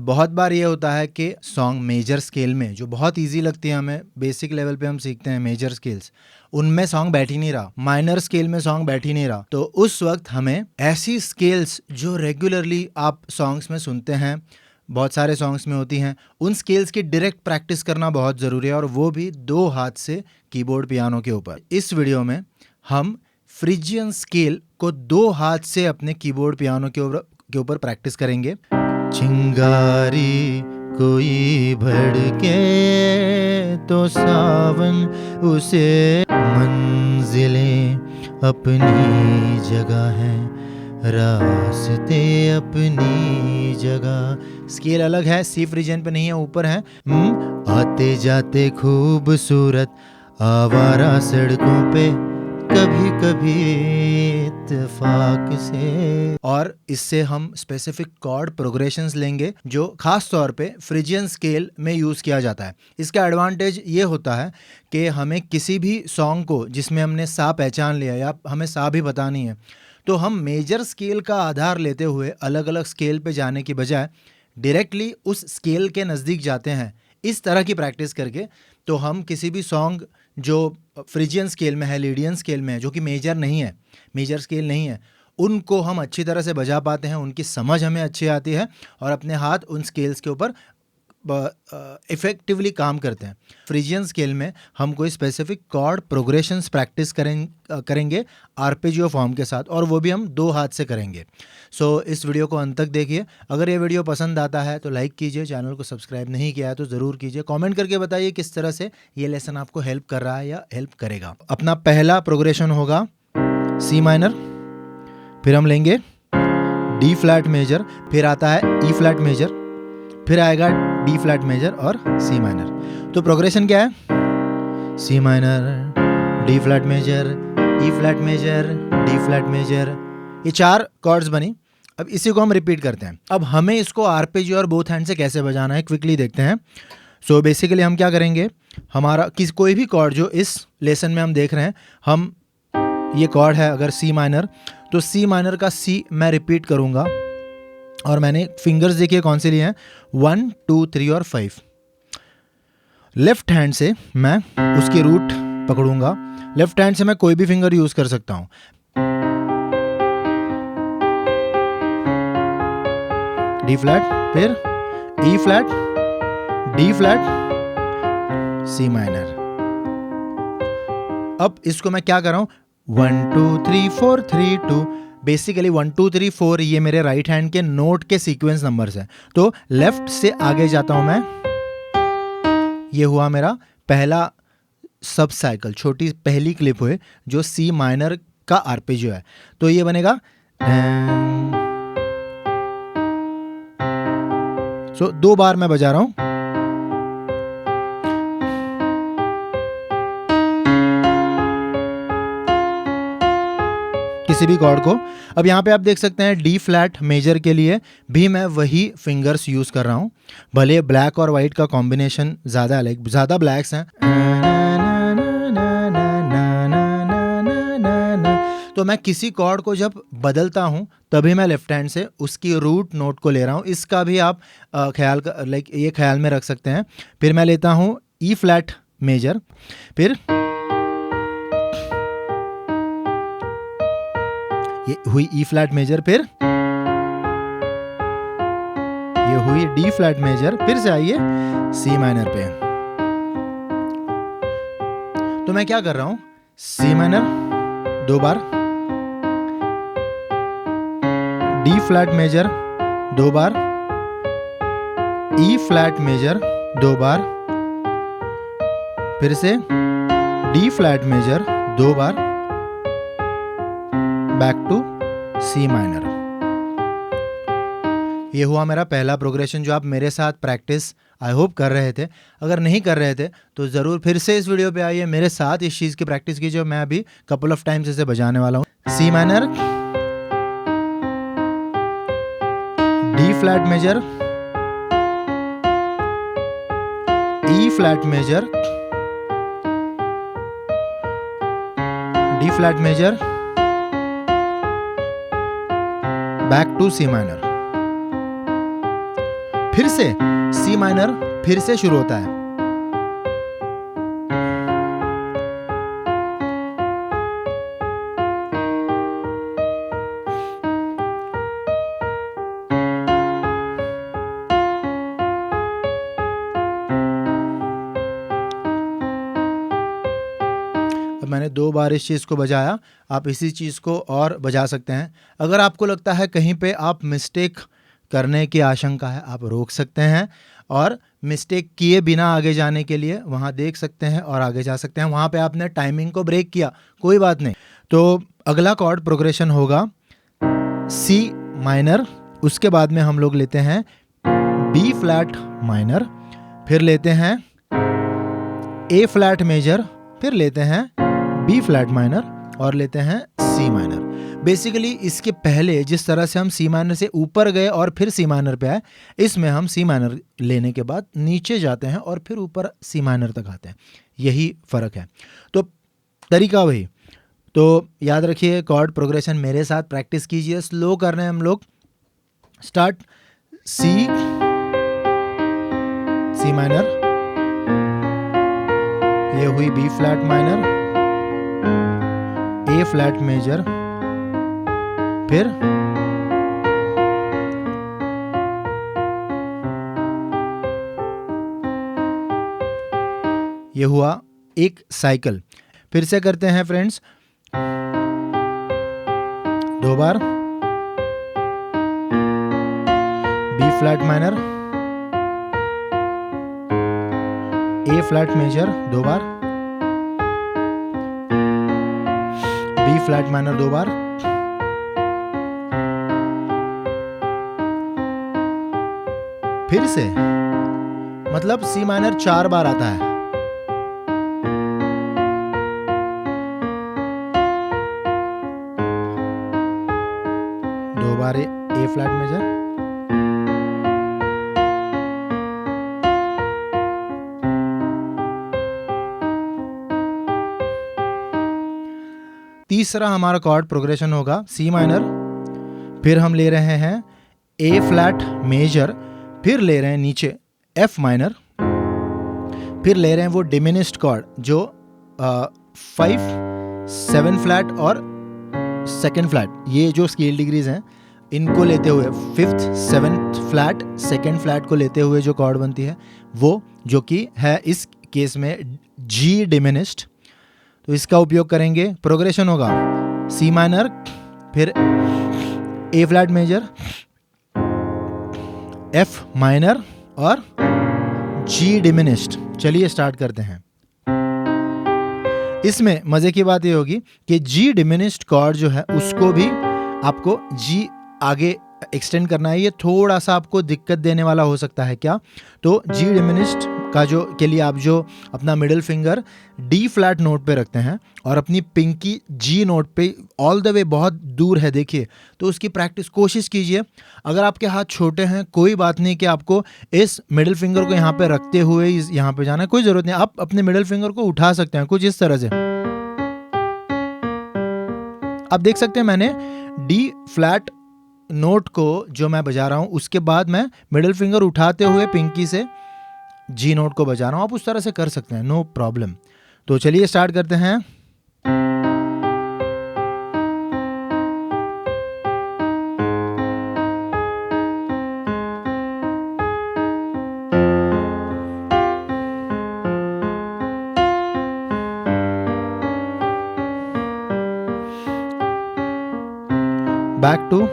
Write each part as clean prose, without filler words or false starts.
बहुत बार ये होता है कि सॉन्ग मेजर स्केल में जो बहुत इजी लगती है हमें, बेसिक लेवल पे हम सीखते हैं मेजर स्केल्स, उनमें सॉन्ग बैठ ही नहीं रहा, माइनर स्केल में सॉन्ग बैठ ही नहीं रहा। तो उस वक्त हमें ऐसी स्केल्स जो रेगुलरली आप सॉन्ग्स में सुनते हैं, बहुत सारे सॉन्ग्स में होती हैं, उन स्केल्स की डायरेक्ट प्रैक्टिस करना बहुत ज़रूरी है, और वो भी 2 हाथ से कीबोर्ड पियानो के ऊपर। इस वीडियो में हम फ्रिजियन स्केल को 2 हाथ से अपने कीबोर्ड पियानो के ऊपर प्रैक्टिस करेंगे। चिंगारी कोई भड़के तो सावन उसे, मंजिलें अपनी जगह हैं, रास्ते अपनी जगह। स्केल अलग है, सी फ्रिजियन पे नहीं है, ऊपर है। आते जाते खूबसूरत आवारा सड़कों पे, कभी कभी इत्तेफाक से। और इससे हम स्पेसिफिक कॉर्ड प्रोग्रेशंस लेंगे जो खास तौर पे फ्रिजियन स्केल में यूज़ किया जाता है। इसका एडवांटेज ये होता है कि हमें किसी भी सॉन्ग को जिसमें हमने सा पहचान लिया या हमें सा भी पता नहीं है, तो हम मेजर स्केल का आधार लेते हुए अलग अलग स्केल पे जाने की बजाय डायरेक्टली उस स्केल के नज़दीक जाते हैं। इस तरह की प्रैक्टिस करके तो हम किसी भी सॉन्ग जो फ्रिजियन स्केल में है, लीडियन स्केल में है, जो कि मेजर नहीं है, मेजर स्केल नहीं है, उनको हम अच्छी तरह से बजा पाते हैं, उनकी समझ हमें अच्छी आती है और अपने हाथ उन स्केल्स के ऊपर इफ़ेक्टिवली काम करते हैं। फ्रिजियन स्केल में हम कोई स्पेसिफिक कॉर्ड प्रोग्रेशंस प्रैक्टिस करेंगे आर्पेजियो फॉर्म के साथ, और वो भी हम 2 हाथ से करेंगे। सो इस वीडियो को अंत तक देखिए। अगर ये वीडियो पसंद आता है तो लाइक कीजिए, चैनल को सब्सक्राइब नहीं किया है तो ज़रूर कीजिए। कमेंट करके बताइए किस तरह से ये लेसन आपको हेल्प कर रहा है या हेल्प करेगा। अपना पहला प्रोग्रेशन होगा सी माइनर, फिर हम लेंगे डी फ्लैट मेजर, फिर आता है ई फ्लैट मेजर, फिर आएगा डी फ्लैट मेजर और सी माइनर। तो प्रोग्रेशन क्या है? C minor, D flat major, E flat major, D flat major, ये 4 कॉर्ड्स बनी। अब इसी को हम रिपीट करते हैं। अब हमें इसको आर्पेजियो और बोथ हैंड से कैसे बजाना है क्विकली देखते हैं। सो बेसिकली हम क्या करेंगे, हमारा कोई भी कॉर्ड जो इस लेसन में हम देख रहे हैं, हम ये कॉर्ड है अगर सी माइनर, तो सी माइनर का सी मैं रिपीट करूँगा, और मैंने फिंगर्स देखिए कौन से लिए हैं, 1 2 3 और 5। लेफ्ट हैंड से मैं उसकी रूट पकड़ूंगा। लेफ्ट हैंड से मैं कोई भी फिंगर यूज कर सकता हूं। डी फ्लैट, फिर E flat, D flat, C minor. अब इसको मैं क्या कर रहा हूं, 1 2 3 4 3 2। बेसिकली 1 2 3 4 ये मेरे राइट हैंड के नोट के सीक्वेंस नंबर्स हैं। तो लेफ्ट से आगे जाता हूं मैं, ये हुआ मेरा पहला सब साइकिल, छोटी पहली क्लिप हुई जो सी माइनर का आर्पेजियो है। तो ये बनेगा सो 2 बार मैं बजा रहा हूं किसी भी कॉर्ड को। अब यहाँ पे आप देख सकते हैं डी फ्लैट मेजर के लिए भी मैं वही फिंगर्स यूज कर रहा हूँ, भले ब्लैक और वाइट का कॉम्बिनेशन ज़्यादा ब्लैक्स हैं। तो मैं किसी कॉर्ड को जब बदलता हूँ तभी मैं लेफ्ट हैंड से उसकी रूट नोट को ले रहा हूँ। इसका भी आप ये ख्याल में रख सकते हैं। फिर मैं लेता हूँ ई फ्लैट मेजर, फिर ये हुई ई फ्लैट मेजर, फिर ये हुई डी फ्लैट मेजर, फिर से आइए सी माइनर पे। तो मैं क्या कर रहा हूं, सी माइनर 2 बार, डी फ्लैट मेजर 2 बार, ई फ्लैट मेजर 2 बार, फिर से डी फ्लैट मेजर 2 बार, बैक टू सी माइनर। ये हुआ मेरा पहला प्रोग्रेशन जो आप मेरे साथ प्रैक्टिस आई होप कर रहे थे। अगर नहीं कर रहे थे तो ज़रूर फिर से इस वीडियो पे आइए, मेरे साथ इस चीज़ की प्रैक्टिस कीजिए। मैं अभी कपल ऑफ टाइम्स इसे बजाने वाला हूँ। C minor, D flat major, E flat major, D flat major, back to C minor, फिर से सी माइनर फिर से शुरू होता है। मैंने 2 बार इस चीज़ को बजाया, आप इसी चीज़ को और बजा सकते हैं। अगर आपको लगता है कहीं पे आप मिस्टेक करने की आशंका है, आप रोक सकते हैं और मिस्टेक किए बिना आगे जाने के लिए वहाँ देख सकते हैं और आगे जा सकते हैं। वहाँ पे आपने टाइमिंग को ब्रेक किया, कोई बात नहीं। तो अगला कॉर्ड प्रोग्रेशन होगा सी माइनर, उसके बाद में हम लोग लेते हैं बी फ्लैट माइनर, फिर लेते हैं ए फ्लैट मेजर, फिर लेते हैं बी फ्लैट माइनर और लेते हैं सी माइनर। बेसिकली इसके पहले जिस तरह से हम सी माइनर से ऊपर गए और फिर सी माइनर पे आए, इसमें हम सी माइनर लेने के बाद नीचे जाते हैं और फिर ऊपर सी माइनर तक आते हैं, यही फ़र्क है। तो तरीका वही। तो याद रखिए, कॉर्ड प्रोग्रेशन मेरे साथ प्रैक्टिस कीजिए। स्लो कर रहे हैं हम लोग। स्टार्ट सी, सी माइनर, ये हुई B flat minor, A flat major, फिर ये हुआ एक साइकिल। फिर से करते हैं friends, 2 bar B flat minor, A flat major 2 bar, B flat minor 2 बार, फिर से मतलब सी माइनर 4 बार आता है। दो बार ए फ्लैट मेजर, तीसरा हमारा कॉर्ड प्रोग्रेशन होगा सी माइनर, फिर हम ले रहे हैं ए फ्लैट मेजर, फिर ले रहे हैं नीचे एफ माइनर, फिर ले रहे हैं वो डिमिनिश्ड कॉर्ड जो 5, 7 फ्लैट और 2nd फ्लैट, ये जो स्केल डिग्रीज हैं इनको लेते हुए 5th 7th flat 2nd flat को लेते हुए जो कॉर्ड बनती है वो, जो कि है इस केस में जी डिमिनिश्ड। तो इसका उपयोग करेंगे। प्रोग्रेशन होगा सी माइनर, फिर ए फ्लैट मेजर, एफ माइनर और जी डिमिनिश्ड। चलिए स्टार्ट करते हैं। इसमें मजे की बात ये होगी कि जी डिमिनिश्ड कॉर्ड जो है उसको भी आपको जी आगे एक्सटेंड करना है। ये थोड़ा सा आपको दिक्कत देने वाला हो सकता है। क्या? तो जी डिमिनिश्ड का जो के लिए आप जो अपना middle finger D flat note पे रखते हैं और अपनी पिंकी जी नोट पे ऑल द वे बहुत दूर है, देखिए, तो उसकी प्रैक्टिस कोशिश कीजिए। अगर आपके हाथ छोटे हैं कोई बात नहीं कि आपको इस मिडिल फिंगर को यहाँ पे रखते हुए यहाँ पे जाना है, कोई ज़रूरत नहीं। आप अपने मिडिल फिंगर को उठा सकते हैं कुछ इस तरह से। आप देख सकते हैं मैंने डी फ्लैट नोट को जो मैं बजा रहा हूँ उसके बाद मैं मिडिल फिंगर उठाते हुए पिंकी से जी नोट को बजा रहा हूँ। आप उस तरह से कर सकते हैं, नो प्रॉब्लम। तो चलिए स्टार्ट करते हैं। बैक टू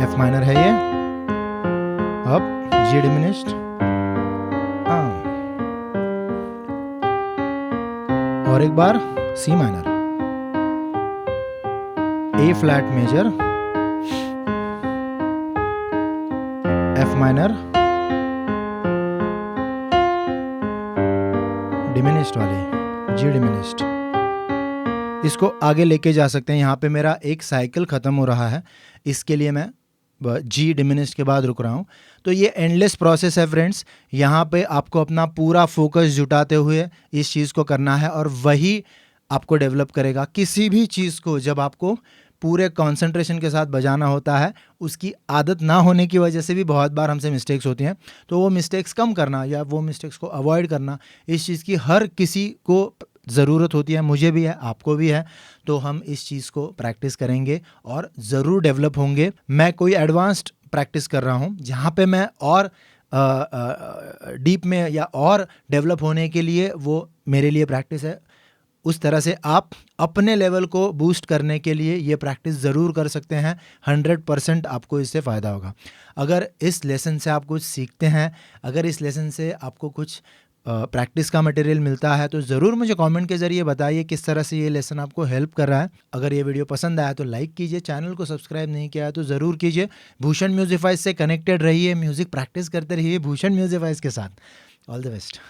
एफ माइनर है ये, अब जी डिमिनिश्ड, और एक बार C minor, A flat major, F minor, diminished वाली जी डिमिनिश्ड। इसको आगे लेके जा सकते हैं। यहाँ पे मेरा एक साइकिल ख़त्म हो रहा है, इसके लिए मैं जी डिमिनिश्ड के बाद रुक रहा हूँ। तो ये एंडलेस प्रोसेस है फ्रेंड्स। यहाँ पे आपको अपना पूरा फोकस जुटाते हुए इस चीज़ को करना है और वही आपको डेवलप करेगा। किसी भी चीज़ को जब आपको पूरे कंसंट्रेशन के साथ बजाना होता है, उसकी आदत ना होने की वजह से भी बहुत बार हमसे मिस्टेक्स होती हैं। तो वो मिस्टेक्स कम करना या वो मिस्टेक्स को अवॉइड करना, इस चीज़ की हर किसी को ज़रूरत होती है, मुझे भी है, आपको भी है। तो हम इस चीज़ को प्रैक्टिस करेंगे और ज़रूर डेवलप होंगे। मैं कोई एडवांस्ड प्रैक्टिस कर रहा हूँ जहाँ पे मैं और डीप में या और डेवलप होने के लिए वो मेरे लिए प्रैक्टिस है। उस तरह से आप अपने लेवल को बूस्ट करने के लिए ये प्रैक्टिस ज़रूर कर सकते हैं। 100% आपको इससे फ़ायदा होगा। अगर इस लेसन से आप कुछ सीखते हैं, अगर इस लेसन से आपको कुछ प्रैक्टिस का मटेरियल मिलता है, तो ज़रूर मुझे कमेंट के ज़रिए बताइए किस तरह से ये लेसन आपको हेल्प कर रहा है। अगर ये वीडियो पसंद आया तो लाइक कीजिए, चैनल को सब्सक्राइब नहीं किया है तो ज़रूर कीजिए। भूषण म्यूजिफाइज से कनेक्टेड रहिए, म्यूज़िक प्रैक्टिस करते रहिए भूषण म्यूजिफाइज के साथ। All the best.